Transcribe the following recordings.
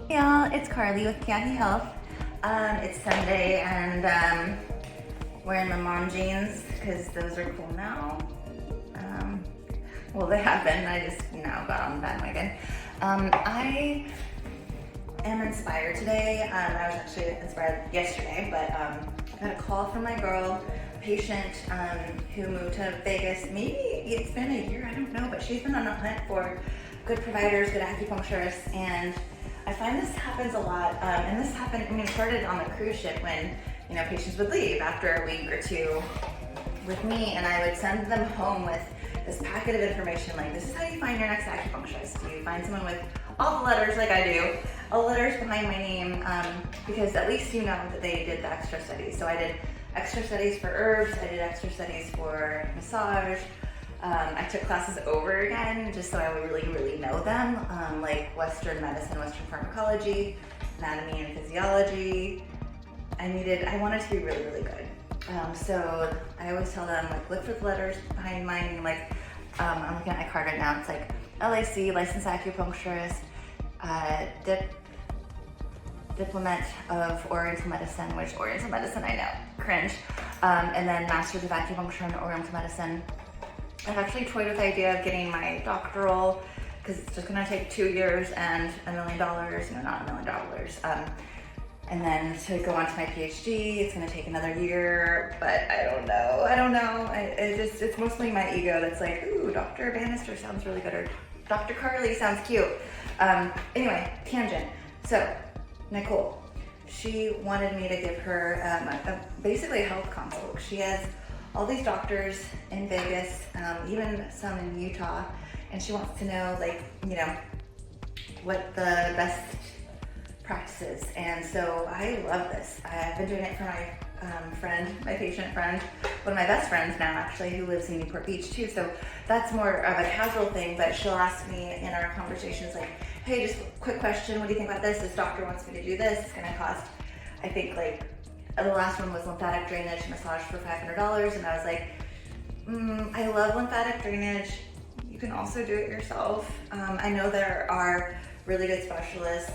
Y'all, it's Carly with Kathy Health. It's Sunday and wearing the mom jeans because those are cool now. Well, they have been. I just now got on the bandwagon. I am inspired today. I was actually inspired yesterday, but I got a call from my girl, a patient who moved to Vegas. Maybe it's been a year, I don't know, but she's been on a hunt for good providers, good acupuncturists, and I find this happens a lot. And this happened, it started on the cruise ship when, patients would leave after a week or two with me, and I would send them home with this packet of information like, this is how you find your next acupuncturist. You find someone with all the letters like I do, all the letters behind my name, because at least you know that they did the extra studies. So I did extra studies for herbs, I did extra studies for massage. I took classes over again just so I would really know them, like Western medicine, Western pharmacology, anatomy and physiology. I wanted to be really good. So I always tell them, like, look for the letters behind my name. Like, I'm looking at my card right now. It's like LIC, licensed acupuncturist, Diplomate of Oriental Medicine, which Oriental Medicine, I know, cringe. And then Masters of Acupuncture in Oriental Medicine. I've actually toyed with the idea of getting my doctoral because it's just gonna take 2 years and $1 million, no, not $1 million. And then to go on to my PhD, it's gonna take another year, but I don't know. It's mostly my ego that's like, ooh, Dr. Bannister sounds really good, or Dr. Carly sounds cute. Anyway, tangent. So, Nicole, she wanted me to give her basically a health consult. She has all these doctors in Vegas, even some in Utah, and she wants to know, like, what the best practices. And so I love this. I've been doing it for my patient friend, one of my best friends now actually, who lives in Newport Beach too. So that's more of a casual thing, but she'll ask me in our conversations like, hey, just a quick question, what do you think about this? This doctor wants me to do this. It's gonna cost, I think, like, the last one was lymphatic drainage massage for $500, and I was like, I love lymphatic drainage. You can also do it yourself. I know there are really good specialists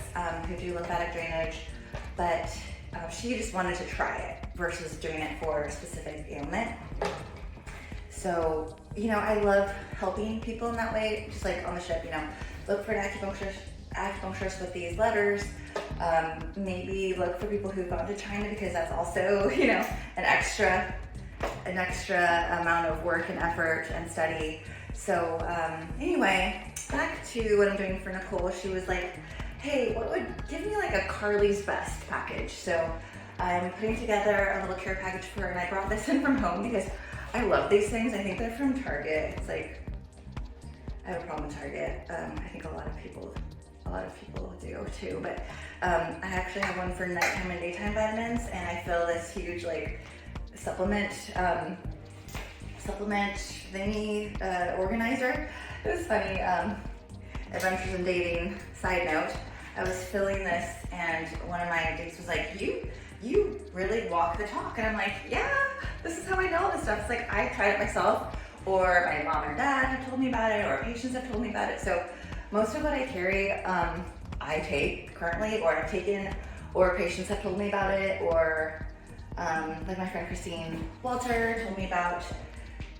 who do lymphatic drainage, but she just wanted to try it versus doing it for a specific ailment. So, I love helping people in that way, just like on the ship, look for an acupuncturist with these letters. Maybe look for people who've gone to China, because that's also, an extra amount of work and effort and study. So anyway, back to what I'm doing for Nicole. She was like, hey, what would give me like a Carly's Best package? So I'm putting together a little care package for her, and I brought this in from home because I love these things. I think they're from Target. It's like, I have a problem with Target. I think a lot of people do too, but I actually have one for nighttime and daytime vitamins, and I fill this huge like supplement thingy organizer. It was funny. Adventures in Dating side note, I was filling this, and one of my dates was like, you really walk the talk. And I'm like, yeah, this is how I know all this stuff. It's like, I tried it myself, or my mom or dad have told me about it, or patients have told me about it. So most of what I carry, I take currently, or I've taken, or patients have told me about it, or like my friend Christine Walter told me about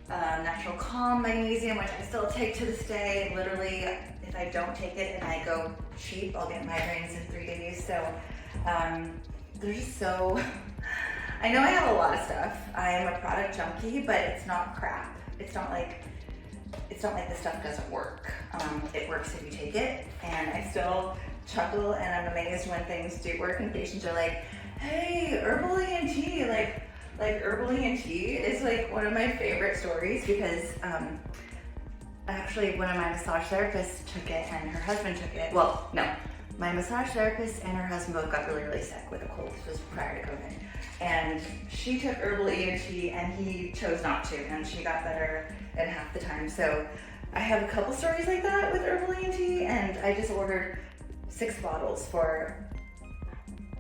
Natural Calm magnesium, which I still take to this day. Literally, if I don't take it and I go cheap, I'll get migraines in 3 days. So they're just so, I know I have a lot of stuff. I am a product junkie, but it's not crap. It's not like this stuff doesn't work. It works if you take it, and I still chuckle and I'm amazed when things do work and patients are like, hey, herbal ENT, like herbal ENT is like one of my favorite stories, because actually one of my massage therapists took it and her husband took it. Well, no, my massage therapist and her husband both got really sick with a cold. This was prior to COVID. And she took herbal ENT and he chose not to, and she got better in half the time. So I have a couple stories like that with herbal ENT, and I just ordered 6 bottles for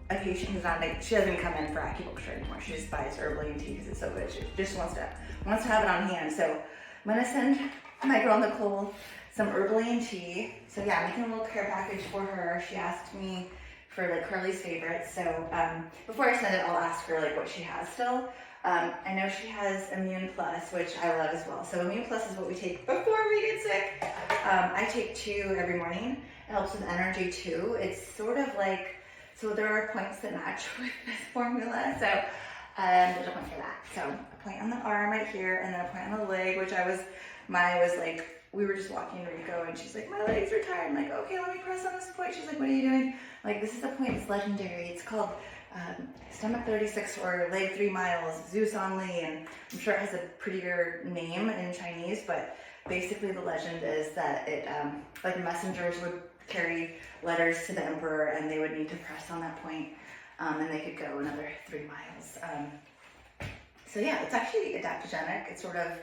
a patient who's not, like, she doesn't come in for acupuncture anymore. She just buys herbal ENT because it's so good. She just wants to have it on hand. So I'm gonna send my girl Nicole some herbal ENT. So yeah, I'm making a little care package for her. She asked me for like Curly's favorites. So before I send it, I'll ask her like what she has still. I know she has Immune Plus, which I love as well. So Immune Plus is what we take before we get sick. I take 2 every morning. It helps with energy too. It's sort of like, so there are points that match with this formula. So there's a point for that. So a point on the arm right here, and then a point on the leg, which mine was like, we were just walking Rico, and she's like, my legs are tired. I'm like, okay, let me press on this point. She's like, what are you doing? Like, this is the point, it's legendary. It's called Stomach 36 or Leg 3 Miles, Zeus on Li, and I'm sure it has a prettier name in Chinese, but basically the legend is that it, like messengers would carry letters to the emperor, and they would need to press on that point, and they could go another 3 miles. So yeah, it's actually adaptogenic. It's sort of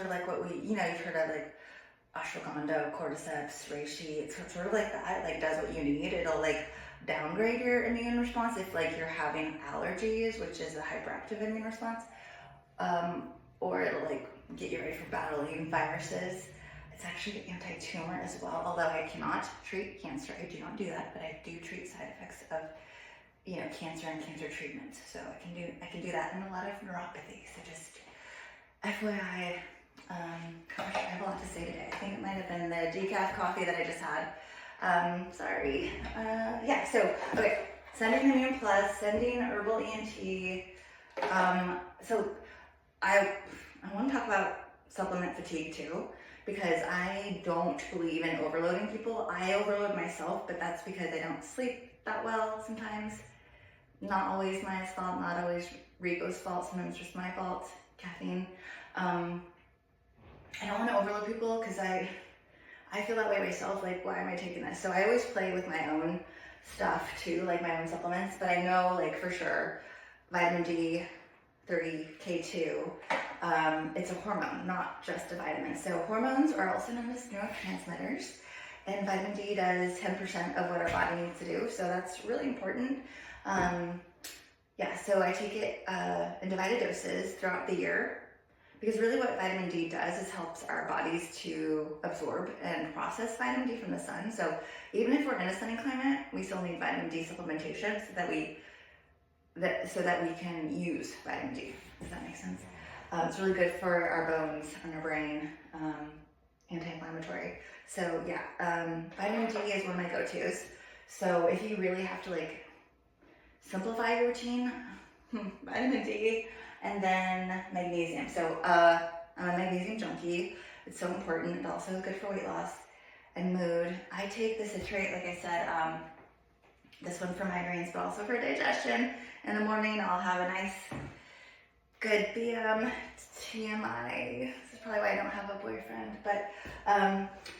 like what we, you've heard of like ashwagandha, cordyceps, reishi. It's sort of like that. It like does what you need. It'll like downgrade your immune response if like you're having allergies, which is a hyperactive immune response, or it'll like get you ready for battling viruses. It's actually anti-tumor as well, although I cannot treat cancer. I do not do that, but I do treat side effects of cancer and cancer treatment. So I can do that, and a lot of neuropathy. So just FYI, gosh, I have a lot to say today. I think it might have been the decaf coffee that I just had. Sorry. Yeah, so, okay, sending Immune Plus, sending Herbal ENT. So I want to talk about supplement fatigue too, because I don't believe in overloading people. I overload myself, but that's because I don't sleep that well sometimes. Not always my fault, not always Rico's fault, sometimes just my fault, caffeine. I don't want to overload people because I feel that way myself, like, why am I taking this? So I always play with my own stuff too, like my own supplements, but I know like for sure vitamin D, 30K2, it's a hormone, not just a vitamin. So hormones are also known as neurotransmitters, and vitamin D does 10% of what our body needs to do, so that's really important. Yeah, so I take it in divided doses throughout the year, because really what vitamin D does is helps our bodies to absorb and process vitamin D from the sun. So even if we're in a sunny climate, we still need vitamin D supplementation so that we can use vitamin D. Does that make sense? It's really good for our bones and our brain, anti-inflammatory. So yeah, vitamin D is one of my go-tos. So if you really have to like simplify your routine, vitamin D, and then magnesium. So I'm a magnesium junkie. It's so important. It's also good for weight loss and mood. I take the citrate, like I said, this one for migraines, but also for digestion. In the morning, I'll have a nice, good BM, TMI. This is probably why I don't have a boyfriend. But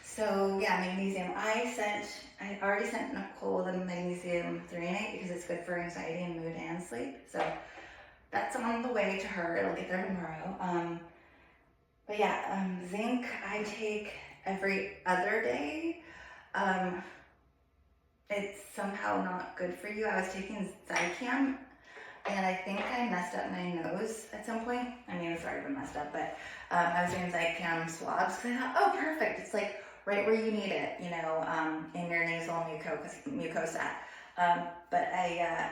so yeah, magnesium. I already sent Nicole the magnesium threonate because it's good for anxiety and mood and sleep. So that's on the way to her. It'll get there tomorrow. But yeah, zinc I take every other day. It's somehow not good for you. I was taking Zicam, and I think I messed up my nose at some point. I mean, it's already been messed up, but I was doing Zicam swabs because I thought, oh, perfect. It's like right where you need it, in your nasal mucosa. But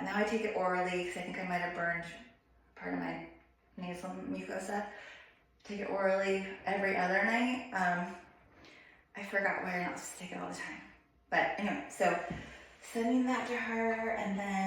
now I take it orally because I think I might have burned part of my nasal mucosa. Take it orally every other night. I forgot why you're not supposed to take it all the time. But anyway, so sending that to her, and then